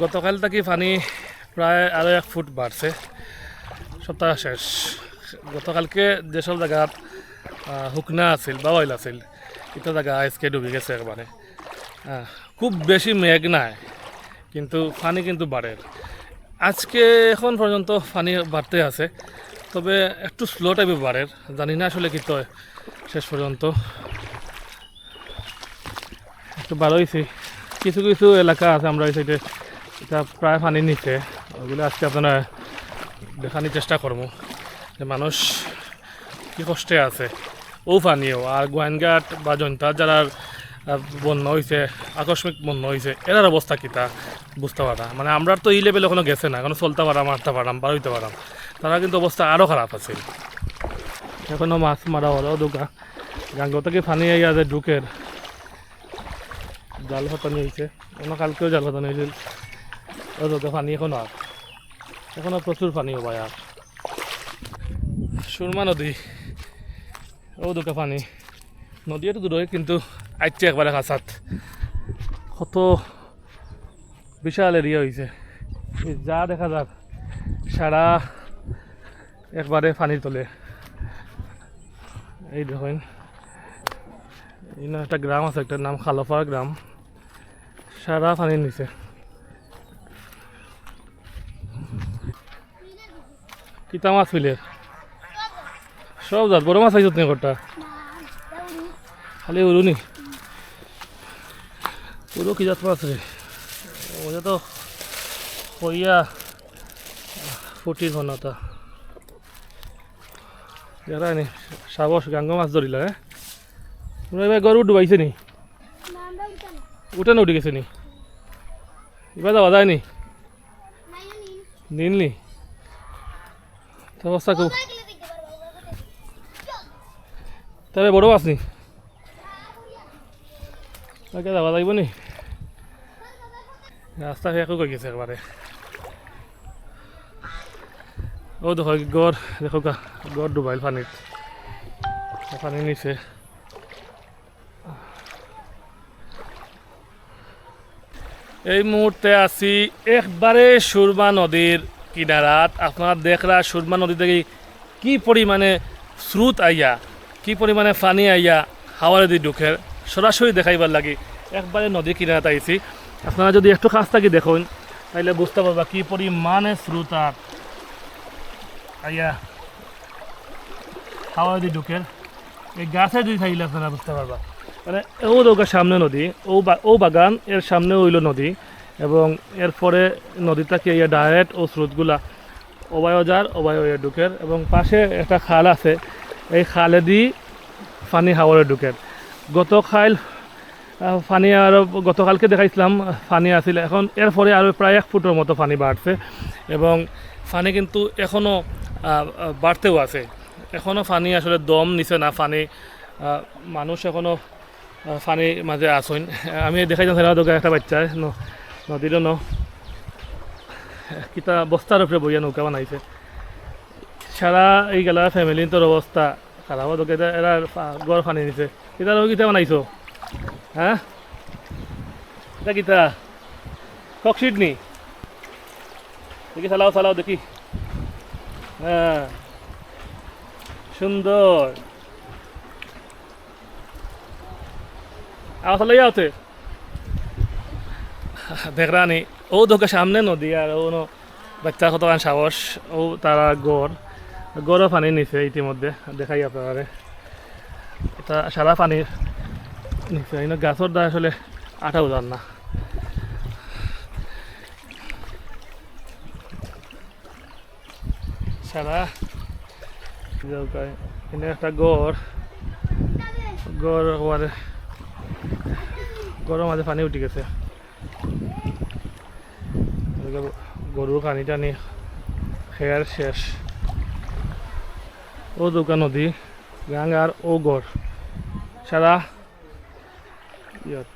গতকাল থেকে পানি প্রায় আরও 1 ফুট বাড়ছে। সপ্তাহ শেষ গতকালকে যেসব জায়গাত হুকনা আছিল বা অয়েল আছিল এটা জায়গা আজকে ডুবে গেছে একবারে। খুব বেশি মেঘ নাই কিন্তু পানি কিন্তু বাড়ে। আজকে এখন পর্যন্ত পানি বাড়তে আছে, তবে একটু স্লো টাইপে বাড়ে। জানি না আসলে কি তো শেষ পর্যন্ত একটু ভালো হয়েছে। কিছু কিছু এলাকা আছে আমরা এই সাইডে এটা প্রায় পানি নিচ্ছে, ওগুলো আজকে আপনারা দেখানোর চেষ্টা করবো যে মানুষ কী কষ্টে আছে ও পানিও। আর গোয়াইনঘাট বা জনতা যারা বন্যা হয়েছে, আকস্মিক বন্যা হয়েছে, এরার অবস্থা কীটা বুঝতে পারা। মানে আমরা তো এই লেভেলে এখনো গেছে না, এখনো চলতে পারাম, মারতে পারাম, বার হইতে পারাম। তারা কিন্তু অবস্থা আরও খারাপ আছে। এখনও মাছ মারা হলো দোকা গাঙ্গ থেকে পানি আছে ঢুকের জাল ফাটানি হয়েছে, অন্য কালকেও জাল ফাটানি হয়েছিল। ও দোকা পানি এখনও প্রচুর পানি হবাই। আর সুরমা নদী ও দোকা পানি নদী একটু দূরে কিন্তু আইছে একবারে কাছাত। কত বিশাল এরিয়া হয়েছে, যা দেখা যাক সারা একবারে পানির তলে। এই দেখেন এই একটা গ্রাম আছে, একটা নাম খালফার গ্রাম, সারা পানির নিচে। কিতা মাছ ফিলের সব জাত বড় মাছ আইসত নি কটা খালি উড়ুনি পুরো কি জাত মাছ রে? ওটা তো হইয়া ফুটির ঘনতা যারা নি সাবস গাঙ্গ মাছ ধরিলা। হ্যাঁ তোমরা এবার গরু ডুবাইছে নি? উঠে না উঠে গেছে নি? এবার যাওয়া যায়নি নিননি অবস্থা খুব। তবে বড় মাছ নি তাকে যাওয়া যাইব নি? রাস্তা শেষও করে গেছে একবারে। ও দেখো গড়, দেখো গড় ডুবাইল পানিত, পানি নিচে। এই মুহূর্তে আছি একবারে সুরমা নদীর কিনারাত। আপনারা দেখরা সুরমা নদী থেকে কি পরিমাণে স্রোত আইয়া, কি পরিমাণে পানি আইয়া হাওয়ারে দিয়ে ঢুকের সরাসরি দেখাইবার লাগি একবারে নদীর কিনারাত আইছি। আপনারা যদি একটু কাছ থেকে দেখুন তাহলে বুঝতে পারবা কি পরিমাণে স্রোত আর আইয়া হাওয়ারে দিয়ে ঢুকের। এই গাছে যদি থাকলে আপনারা বুঝতে পারবা। মানে ও দোকার সামনে নদী, ও বাগান, এর সামনে হইল নদী, এবং এরপরে নদীটাকে ইয়ে ডাইরেক্ট ও স্রোতগুলা ওবায়ও যার ওবায়ও ঢুকের, এবং পাশে একটা খাল আছে, এই খালে দিয়ে পানি হাওয়ারে ঢুকের। গতকাল পানি আরও গতকালকে দেখাইছিলাম পানি আসলে, এখন এরপরে আরও প্রায় 1 ফুটের মতো পানি বাড়ছে, এবং পানি কিন্তু এখনও বাড়তেও আছে। এখনও পানি আসলে দম নিছে না পানি, মানুষ এখনও পানির মাঝে আসেন। আমি দেখাই যাচ্ছি দোকান একটা বাচ্চা নদীরও কিতা বস্তার উপরে বইয়া নৌকা বানাইছে। সারা এই গেলা ফ্যামিলির তোর অবস্থা খারাপ দোকে, এরা গড় পানি নিছে। কিতা কিতা বানাইছো? হ্যাঁ এটা কিতা ককশিট নি? দেখি চালাও চালাও দেখি। হ্যাঁ সুন্দর আসলে ইয়াতে দেখরানি ও দোকান সামনে নদী, আর ও বাচ্চা কত সাহস, ও তারা গড়ও পানি নিছে ইতিমধ্যে দেখাই আপনারে। এটা সারা পানির নিচে গাছর দা আসলে আঠাও যান না। সারা এখানে একটা গড় হওয়ারে গরম মাঝে পানি উঠে গেছে। গরুর পানি টানি খেয়ার শেষ। ও দোকান নদী গাং আর ও গড় সারা ইয়াত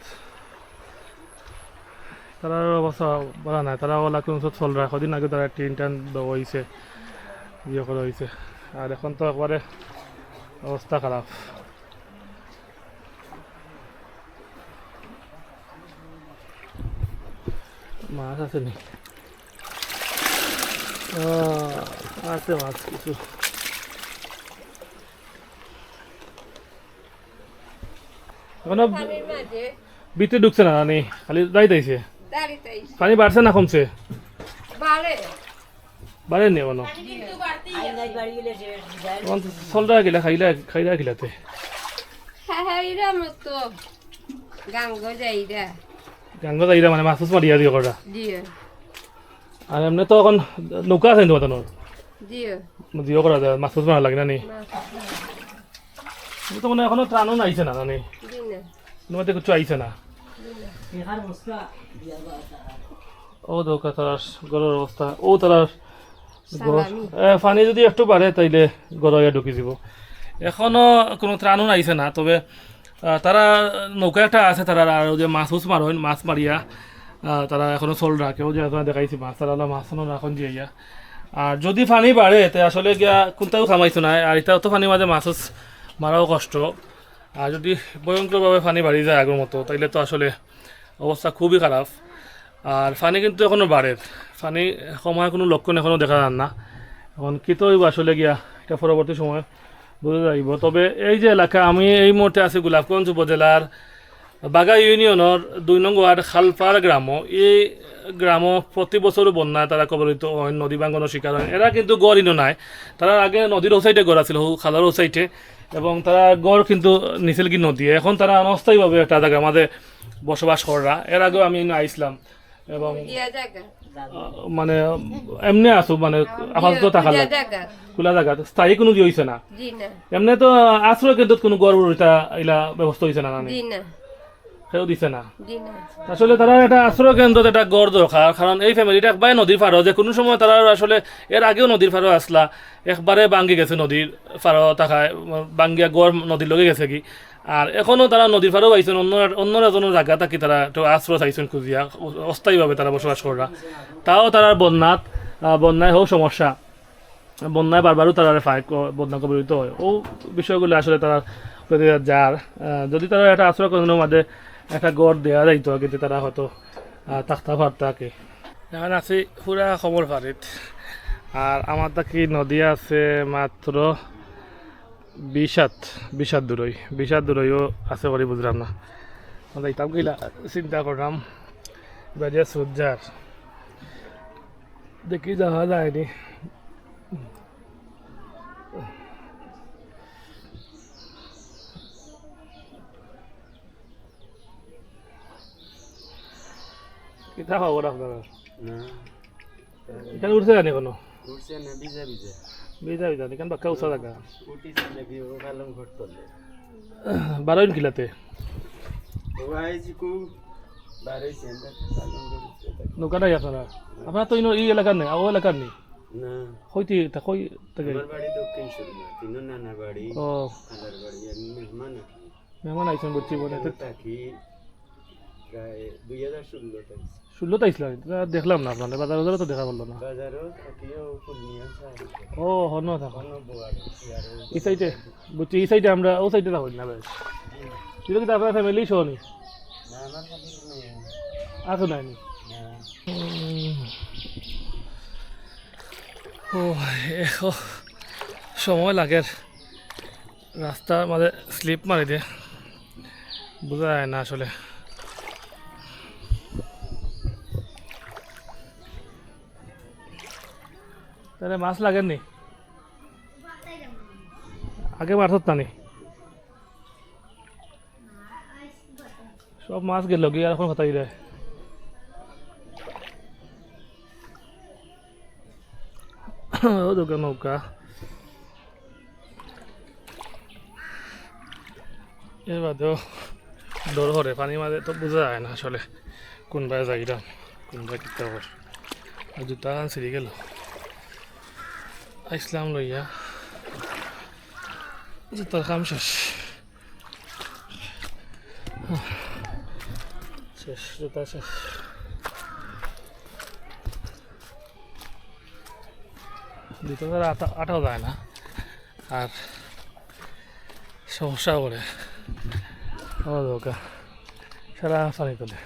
তার অবস্থা বলা নাই। তারা ওলা কোন চল রা কদিন আগে তারা টিন টান দেওয়া হয়েছে, ইয়ে করা হয়েছে, আর এখন তো একবারে অবস্থা খারাপ। মাছ আছে নি? আছে মাছ কিছু। এখনো ভিতরে ঢুকছে না রানি, খালি যাইতেছে। পানি বাড়ছে না কমছে? বাড়েনি এখনো। চলটা গিলা খাইলা খিলাতে গাঙ্গ যাইরা মানে মাছ মারিয়া দিয়ে করা। আর এমনি তো এখন নৌকা আছে তোমার দিও করা যায়, মাছ মারা লাগে না নি? তো মানে এখনো ত্রাণও আইছে না জানি, তোমাদের কিছু আইছে না। ও দৌকা তার গড়ের অবস্থা, ও তার পানি যদি একটু বাড়ে তাইলে গড়াইয়া ঢুকি যাব। এখনো কোনো ত্রাণও আইছে না, তবে তারা নৌকা একটা আছে, তারা আর যে মাছ মারেন, মাছ মারিয়া তারা এখনো চল রাখেও, যে দেখাইছি মাছ, তারা মাছ এখন দিয়ে। আর যদি পানি বাড়ে তে আসলে গিয়া কোনটাও খামাইছো না, আর এটাও তো পানির মাঝে মাছ মারাও কষ্ট। আর যদি ভয়ঙ্করভাবে পানি বাড়ি যায় আগের মতো, তাইলে তো আসলে অবস্থা খুবই খারাপ। আর পানি কিন্তু এখনও বাড়ে, পানি কমার কোনো লক্ষণ এখনও দেখা যান না। এখন কি তো আসলে গিয়া এটা পরবর্তী সময় বোঝা যাইব। তবে এই যে এলাকা, আমি এই মুহূর্তে আছি গোলাপগঞ্জ উপজেলার বাগা ইউনিয়নের 2 নং ওয়ার্ড খালপার গ্রাম। এই গ্রাম প্রতি বছরও বন্যায় তারা কবলিত হয়, নদী ভাঙ্গনের শিকার হয়। এরা কিন্তু গড় নাই, তারা আগে নদীর ও সাইডে গড় আছিল, খালার ও সাইডে, এবং তারা গড় কিন্তু নিচেল কি নদী। এখন তারা অস্থায়ীভাবে একটা জায়গার মাঝে বসবাস করা। এর আগেও আমি আইসলাম এবং মানে এমনি আছো, মানে আপাতত থাকা খোলা জায়গা, স্থায়ী কোনো দিয়ে হয়েছে না। এমনি তো আশ্রয় কেন্দ্র কোনো গড় এটা এলা ব্যবস্থা হয়েছে না, সেও দিছে না। আসলে তারা একটা আশ্রয় কেন্দ্র, একটা গড় দরকার, কারণ এই ফ্যামিলিটা একবারে নদীর পাড়ও, যে কোনো সময় তারা আসলে এর আগেও নদীর পাড়ও আসলা, একবারে ভাঙ্গি গেছে নদীর পাড়ও থাকায়, ভাঙ্গিয়া গড় নদীর লগে গেছে কি। আর এখনও তারা নদীর পাড়েও পাইছেন, অন্য এজনের জায়গা থাকি তারা একটু আশ্রয় চাইছেন খুঁজিয়া, অস্থায়ীভাবে তারা বসবাস করা। তাও তারা বন্যায় হোক সমস্যা, বন্যায় বারবারও তারা বন্যা কবলিত হয়। ও বিষয়গুলো আসলে তারা যার যদি তারা একটা আশ্রয় কেন্দ্রের মাঝে একটা গড় দেওয়া যাইতো, কিন্তু তারা হয়তো থাকতে পারত আর কি। এখন আছি পুরা খবর পাড়িত, আর আমার তাকি নদী আছে মাত্র 20 দূরইও আছে বলে বুঝলাম না। যাইতাম গিলা চিন্তা করলাম এবার যে সূর্যার দেখি যাওয়া যায়নি। কিতা খবর আপনার? এখানে উঠছে জানি কোনো? উঠছে না, ভিজা এখানে বাক্কা উঁচা জায়গা। উঠিছে নাকি ও কালম ঘট করলে বারোইন কিলাতে ও আইছি কু বারোইছে না, কালম ঘট নৌকা নাই আপনারা তো এই এলাকার নেই, ও এলাকার নেই না। হইতে কই থেকে? আমার বাড়ি দক্ষিণ সুরমা, তিনো নানা বাড়ি, ও খালার বাড়ি। আমি মেহমান মেহমান আইছেন বুঝছি, বলে থাকি প্রায় 2016 টাইম 16 আইসলাম, দেখলাম না আপনাদের বাজারে তো দেখা বললো না। বাজারও থাকিও পূর্ণিয়া ও হন থাকা বড় এই সাইডে বুঝছি, এই সাইডে আমরা ও সাইডে থাকি না বেশ। কিন্তু কিন্তু আপনার ফ্যামিলি শো নি না, আমার খালি মেয়ে আসো নাই নি? না। ও এখো সময় লাগে, রাস্তার মাঝে স্লিপ মারি দিয়ে বোঝা যায় না আসলে। তাহলে মাছ লাগেননি আগে মারত না নি? সব মাছ গেল গিয়ে আর এখন হতাই দেয়। ও দোকান নৌকা এর বাদেও ডর হরে পানির মাঝে তো বোঝা যায় না আসলে কোনবাই যাইলাম কোনবাই কিতা কর। জুতা ছিঁড়ি গেল আইসলাম লইয়া, জুতার কাম শেষ জুতা শেষ। জুতা আটাও যায় না, আর সমস্যা করে ও দোকা সারা পানি তোলে।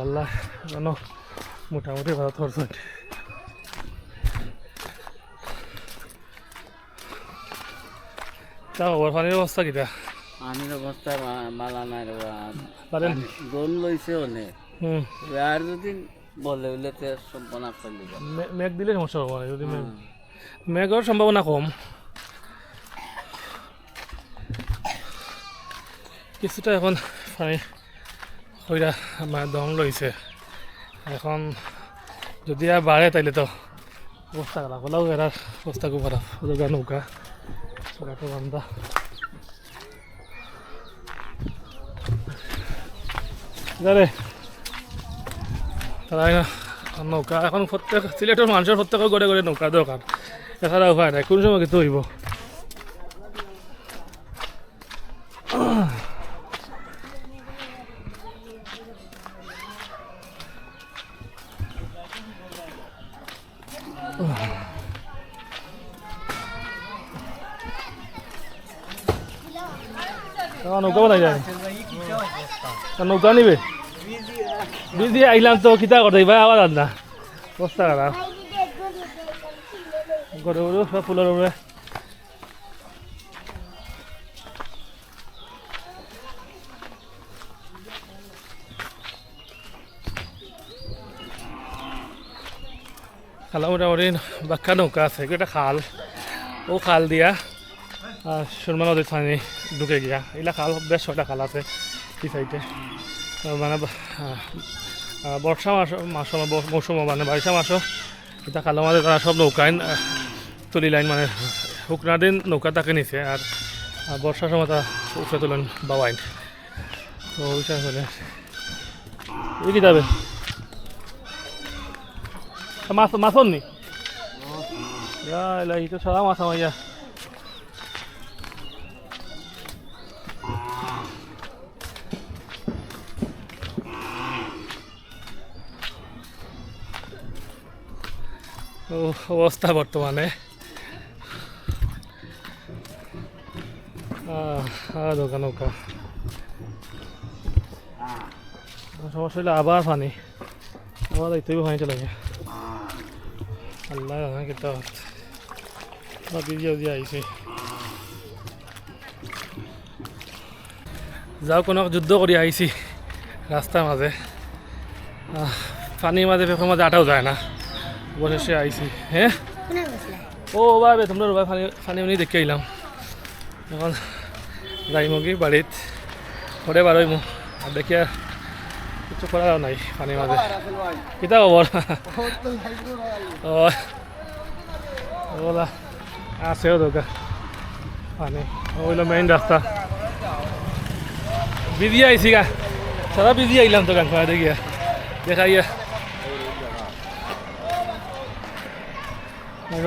আল্লাহ যেন মোটামুটি ভালো ধরছেন। তা খবর পানির অবস্থা কিটা? পানির অবস্থা মালা নাই রে পারেন দোল লইছে অনেক হুম আর যদি বলে হইলে তো সম্পন্ন করলি মেঘ দিলে সমস্যা হবে না, যদি মেঘের সম্ভাবনা কম। কিছুটা এখন পানি হইরা আমার দম লইছে, এখন যদি আর বাড়ে তাইলে তো অবস্থা খারাপ হলেও এরার অবস্থা খুব খারাপ। ওদের নৌকা নৌকাটা বান্ধা জানে তারা নৌকা এখন প্রত্যেক সিলেটের মানুষের প্রত্যেকের ঘরে ঘরে নৌকা দরকার, এছাড়া উপায় নাই, কোন সময় কিন্তু হইব। নৌকা বানাই যায় নৌকা নিবে বিজি আইলাম তো কিতা করতে ভাই আবার না বস্তা খারাপ গড়ে উড়ে সব ফুলের উড়ে খালা মোটামুটি বাক্কা নৌকা আছে একটা খাল, ও খাল দিয়া সুরমা নদীর পানি ঢুকে গিয়া এগুলা খাল বেশ ছয়টা খাল আছে এই সাইডে। মানে বর্ষা মাস মৌসুম মানে বারিষা মাসও এটা খালের মাঝে তারা সব নৌকায় তুলি লাইন মানে শুকনা দিন নৌকা তাকে নিছে, আর বর্ষার সময় তা উঠে তুলেন বাবাইন। তো ওইটা হলে এই কি যাবে মাছ মাছর নি এটা সারা মাছ আমাইয়া অবস্থা বর্তমানে নৌকা নৌকা সমস্যা হলে আবার পানি আবার এইতেই পানি চলে যায়। আল্লাহ জানা কেটা দিয়ে দিয়ে আইছে যাও কোনো যুদ্ধ করে আইছি রাস্তার মাঝে, পানির মাঝে পেপার মাঝে আটাও যায় না, অবশেষে আইছি। হ্যাঁ ও ভাবে তোমরা ভাই পানি পানি উনি দেখে আইলাম, এখন যাইমো কি বাড়িত ঘরে বারোইমো আর দেখি আর কিছু করাও নাই পানির মাঝে কিতা খবর ওলা আছেও দোকান পানি ওইলো মেইন রাস্তা বিজি আইসি গা সারা বিজি আইলাম তো গান খাওয়া দেখিয়া দেখাইয়া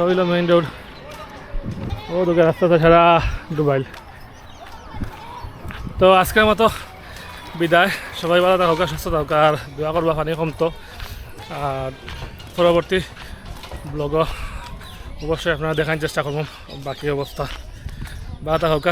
ওইলো মেইন রোড ও দোকান রাস্তাটা সারা ডুবাইল। তো আজকের মতো বিদায়, সবাই ভালো থাকুক, সুস্থ থাকুক, আর দোয়া করবা পানি কমতো। আর পরবর্তী ব্লগও অবশ্যই আপনারা দেখার চেষ্টা করব বাকি অবস্থা। ভালো থাকুক।